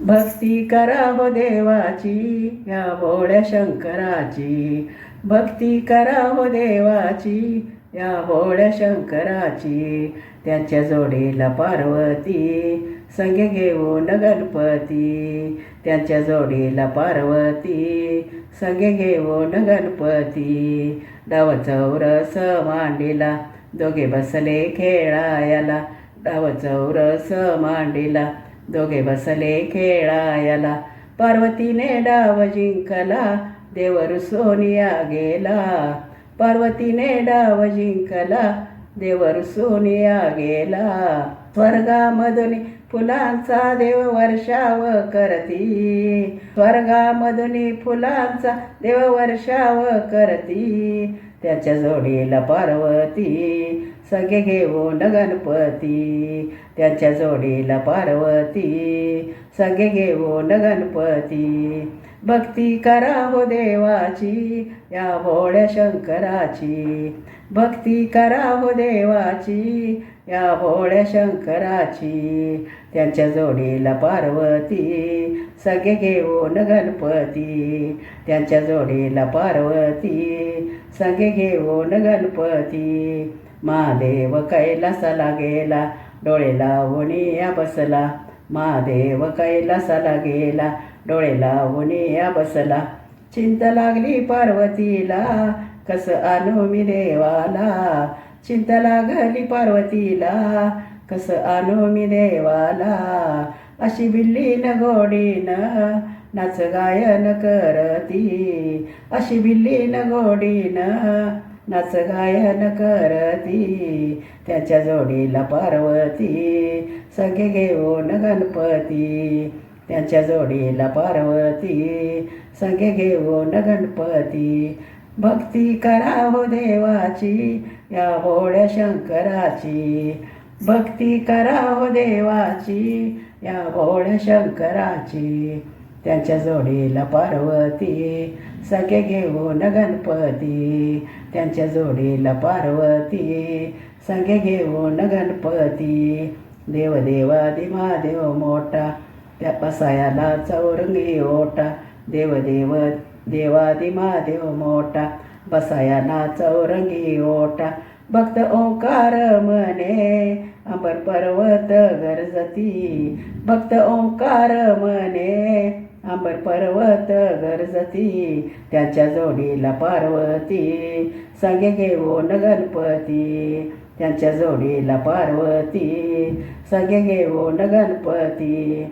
भक्ती करा हो देवाची या भोळ्या शंकराची. भक्ती करा हो देवाची या भोळ्या शंकराची. त्याच्या जोडीला पार्वती संगे घेऊन गणपती. त्याच्या जोडीला पार्वती संगे घेऊन गणपती. डाव चौरस मांडीला दोघे बसले खेळायला. डाव चौरस मांडीला दोघे बसले खेळायला. पार्वतीने डाव जिंकला देवर सोनिया गेला. पार्वतीने डाव जिंकला देवर सोनिया गेला. स्वर्गामधून फुलांचा देव वर्षाव करती. स्वर्गामधून फुलांचा देव वर्षाव करती. त्याच्या जोडीला पार्वती सगळे घेऊन गणपती. त्याच्या जोडीला पार्वती सगळे घेऊन गणपती. भक्ती करा हो देवाची या भोळ्या शंकराची. भक्ती करा हो देवाची या भोळ्या शंकराची. त्यांच्या जोडीला पार्वती सगळे घेऊन गणपती. त्यांच्या जोडीला पार्वती सगळे घेऊन गणपती. महादेव कैलासाला गेला डोळे लावून या बसला. महादेव कैलासाला गेला डोळे लावून या बसला. चिंत लागली पार्वतीला कसं आणू मी देवाला. चिंत लागली पार्वतीला कसं आणू मी देवाला. अशी बिल्लीन गोडीन नाच गायन करती. अशी बिल्लीन गोडीन नाच गायन करती. त्याच्या जोडीला पार्वती सगळे घेऊन गणपती. त्याच्या जोडीला पार्वती सगळे घेऊन गणपती. भक्ती करा हो देवाची या भोळ्या शंकराची. भक्ती करा हो देवाची या भोळ्या शंकराची. त्यांच्या जोडीला पार्वती सगळे घेऊन गणपती. त्यांच्या जोडीला पार्वती सगळे घेऊन गणपती. देवदेवादी महादेव मोठा त्या पसायाला चौरंगी ओटा. देवदेव देवादी महादेव मोठा बसायाला चौरंगी ओटा. भक्त ओंकार म्हणे अंबर पर्वत गरजती. भक्त ओंकार म्हणे अंबर पर्वत गरजती. त्याच्या जोडीला पार्वती संगे घेऊन गणपती. त्यांच्या जोडीला पार्वती संगे घेऊन गणपती.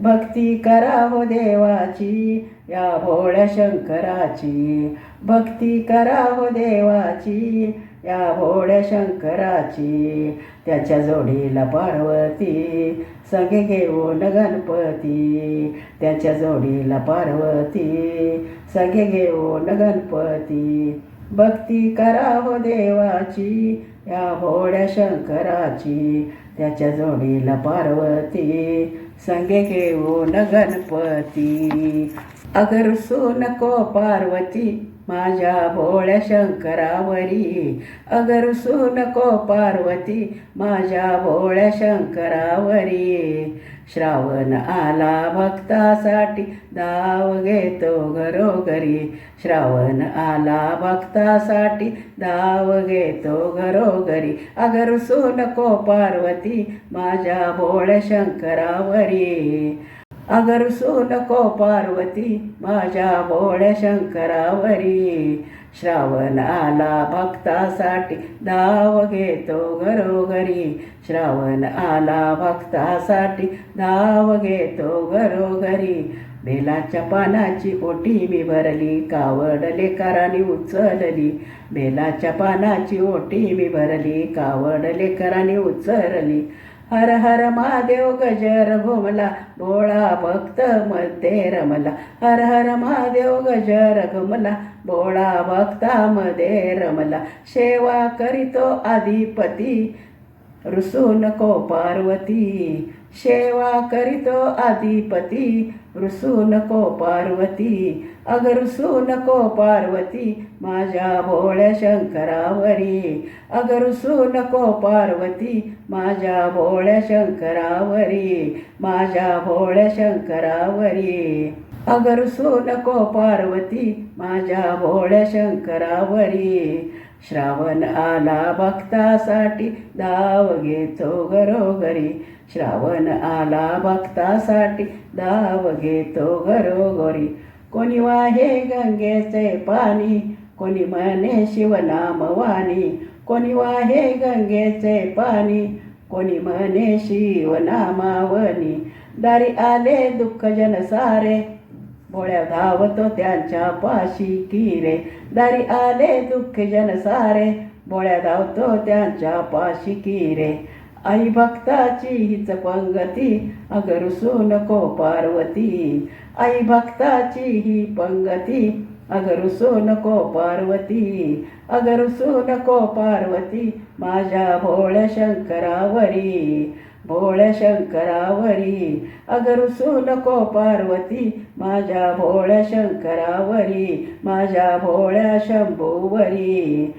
भक्ती करा हो देवाची या भोळ्या शंकराची. भक्ती करा हो देवाची या भोळ्या शंकराची. त्याच्या जोडीला पार्वती संगे घेऊन गणपती. त्याच्या जोडीला पार्वती संगे घेऊन गणपती. भक्ती करा हो देवाची या भोळ्या शंकराची. त्याच्या जोडीला पार्वती संगे घेऊन गणपती. अगर रुसू नको पार्वती माझ्या भोळ्या शंकरावरी. अगर रुसू नको पार्वती माझ्या भोळ्या शंकरावरी. श्रावण आला भक्तासाठी धाव घेतो घरोघरी. श्रावण आला भक्तासाठी धाव घेतो घरोघरी. अगर रुसू नको पार्वती माझ्या भोळ्या शंकरावरी. अगर रुसू नको पार्वती माझ्या भोळ्या शंकरावरी. श्रावण आला भक्तासाठी धाव घेतो घरोघरी. श्रावण आला भक्तासाठी धाव घेतो घरोघरी. बेलाच्या पानाची ओटी मी भरली कावड लेकरांनी उचलली. बेलाच्या पानाची ओटी मी भरली कावड लेकरांनी उचलली. हर हर महादेव गजर घुमला भोळा भक्त मध्ये रमला. हर हर महादेव गजर घुमला भोळा भक्तामध्ये रमला. सेवा करीतो अधिपती रुसू नको पार्वती. सेवा करीतो अधिपती, रुसू नको पार्वती, अग रुसू नको पार्वती, माझ्या भोळ्या शंकरावरी, अग रुसू नको पार्वती, माझ्या भोळ्या शंकरावरी, माझ्या भोळ्या शंकरावरी, अग रुसू नको पार्वती, माझ्या भोळ्या शंकरावरी. श्रावण आला भक्तासाठी, धाव घेतो घरोघरी, श्रावण आला भक्तासाठी, धाव घेतो घरोघरी. कोणी वाहे गंगेचे पाणी, कोणी म्हणे शिवनामवाणी, कोणी वाहे गंगेचे पाणी, कोणी म्हणे शिवनामावनी. दारी आले दुःख जन सारे, भोळ्या धावतो त्यांच्या पाशी किरे, दारी आले दुःख जन सारे, भोळ्या धावतो त्यांच्या पाशी किरे. आई भक्ताची हीच पंगती, अग रुसू नको पार्वती, आई भक्ताची ही पंगती, अग रुसू नको पार्वती, अग रुसू नको पार्वती, माझ्या भोळ्या शंकरावरी, भोळ्या शंकरावरी, अग रुसू नको पार्वती, माझ्या भोळ्या शंकरावरी, माझ्या भोळ्या शंभूवरी.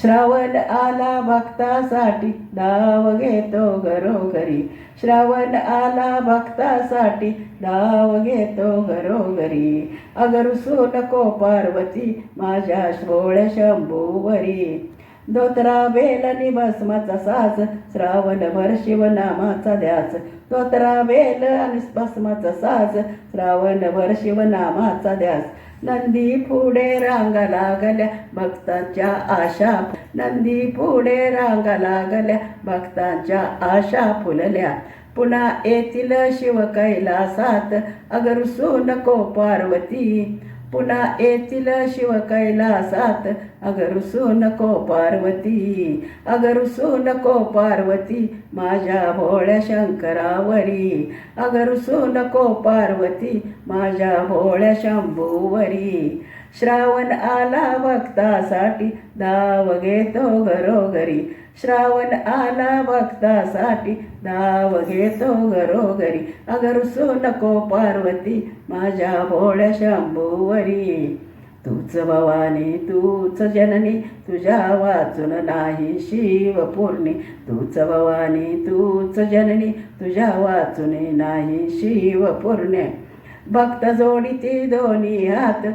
श्रावण आला भक्तासाठी, धाव घेतो घरोघरी, श्रावण आला भक्तासाठी, धाव घेतो घरोघरी, अग रुसू नको पार्वती, माझ्या भोळ्या शंभूवरी. धोत्रा बेल आणि भस्माचा साज, श्रावणभर शिवनामाचा ध्यास, धोत्रा बेल आणि भस्माचा साज, श्रावणभर शिवनामाचा ध्यास. नंदी पुढे रांगा लागल्या भक्तांच्या आशा, नंदी पुढे रांगा लागल्या भक्तांच्या आशा फुलल्या. पुन्हा येतील शिव कैलासात, अग रुसू नको पार्वती, पुन्हा येतील शिव कैलासात, अग रुसू नको पार्वती, अग रुसू नको पार्वती, माझ्या भोळ्या शंकरावरी, अग रुसू नको पार्वती, माझ्या भोळ्या शंभूवरी. श्रावण आला भक्तासाठी, धाव घेतो घरोघरी, श्रावण आला भक्तासाठी, धाव घेतो घरोघरी, अग रुसू नको पार्वती, माझ्या भोळ्या शंभूवरी. तूच भवानी तूच जननी, तुझ्या वाचून नाही शिव पूर्णी, तूच भवानी तूच जननी, तुझ्या वाचून नाही शिव पूर्णे. भक्त जोडीती दोन्ही हात,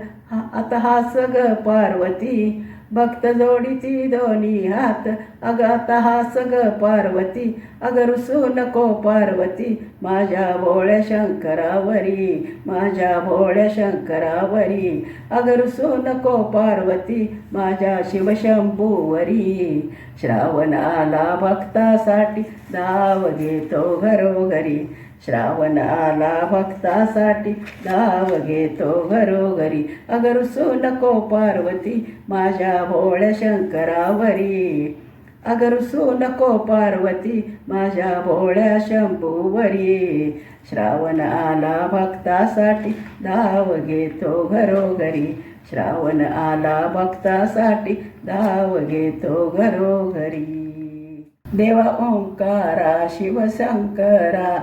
आता हास ग पार्वती, भक्त जोडीती दोन्ही हात, अग आता हास ग पार्वती, अग रुसू नको पार्वती, माझ्या भोळ्या शंकरावरी, माझ्या भोळ्या शंकरावरी, अग रुसू नको पार्वती, माझ्या शिवशंभूवरी. श्रावण आला भक्तासाठी, धाव घेतो घरोघरी, श्रावण आला भक्तासाठी, धाव घेतो घरोघरी, अग रुसू नको पार्वती, माझ्या भोळ्या शंकरावरी, अग रुसू नको पार्वती, माझ्या भोळ्या शंभूवरी. श्रावण आला भक्तासाठी, धाव घेतो घरोघरी, श्रावण आला भक्तासाठी, धाव घेतो घरोघरी. देवा ओंकारा शिवशंकरा,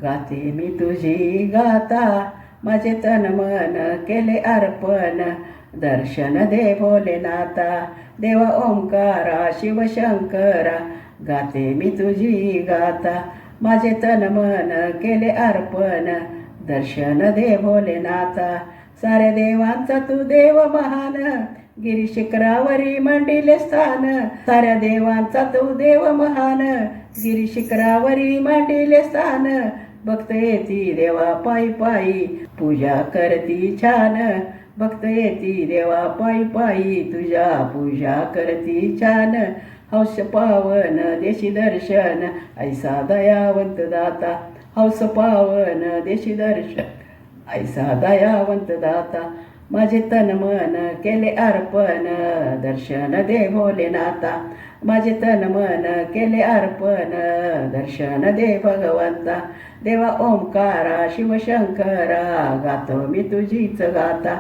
गाते मी तुझी गाता, माझे तन मन केले अर्पण, दर्शन दे भोलेनाथा. देवा ओंकारा शिवशंकरा, गाते मी तुझी गाता, माझे तन मन केले अर्पण, दर्शन दे भोलेनाथा. साऱ्या देवांचा तू देव महान, गिरीशिखरावरी मंडिले स्थान, साऱ्या देवांचा तू देव महान, गिरीशिखरावरी मंडिले स्थान. भक्त येती देवा पायी पायी, पूजा करती छान, भक्त येती देवा पायी पायी, तुझ्या पूजा करती छान. हौस पावन देशी दर्शन, ऐसा दयावंत दाता, हौस पावन देशी दर्शन, ऐसा दयावंत दाता. माझे तन मन केले अर्पण, दर्शन दे भोलेनाथा. माझे तन मन केले अर्पण, दर्शन दे भगवंता. देवा ओंकारा शिवशंकरा, गातो मी तुझीच गाता.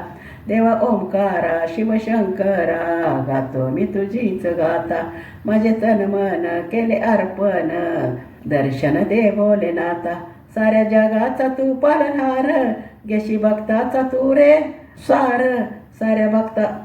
देवा ओंकारा शिवशंकरा, गातो मी तुझीच गाता. माझे तन मन केले अर्पण, दर्शन दे भोलेनाथा. साऱ्या जगाचा तू पालनहार, घेशी भक्ताचा तू रे सार.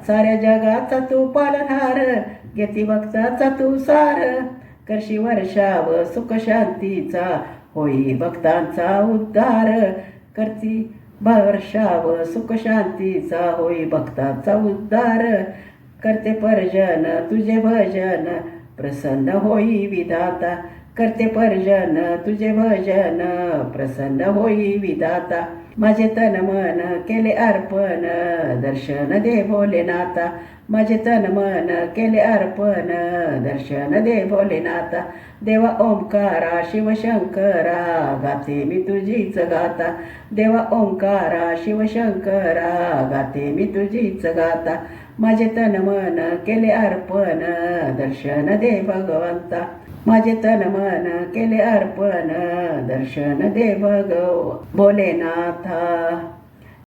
साऱ्या जगाचा तू पालनहार, घेती भक्ताचा तू सार. करशी वर्षाव सुख शांतीचा, होई भक्तांचा उद्धार. करती वर्षाव सुख शांतीचा, होई भक्तांचा उद्धार. करते पर्जन तुझे भजन, प्रसन्न होई विधाता. करते पर्जन तुझे भजन, प्रसन्न होई विधाता. माझे तन मन केले अर्पण, दर्शन दे भोलेनाथा. माझे तन मन केले अर्पण, दर्शन दे भोलेनाथा. देवा ओंकारा शिवशंकरा, गाते मी तुझीच गाता. देवा ओंकारा शिवशंकरा, गाते मी तुझीच गाता. माझे तन मन केले अर्पण, दर्शन दे भगवंता. माझे तन मन केले अर्पण, दर्शन दे भोलेनाथा.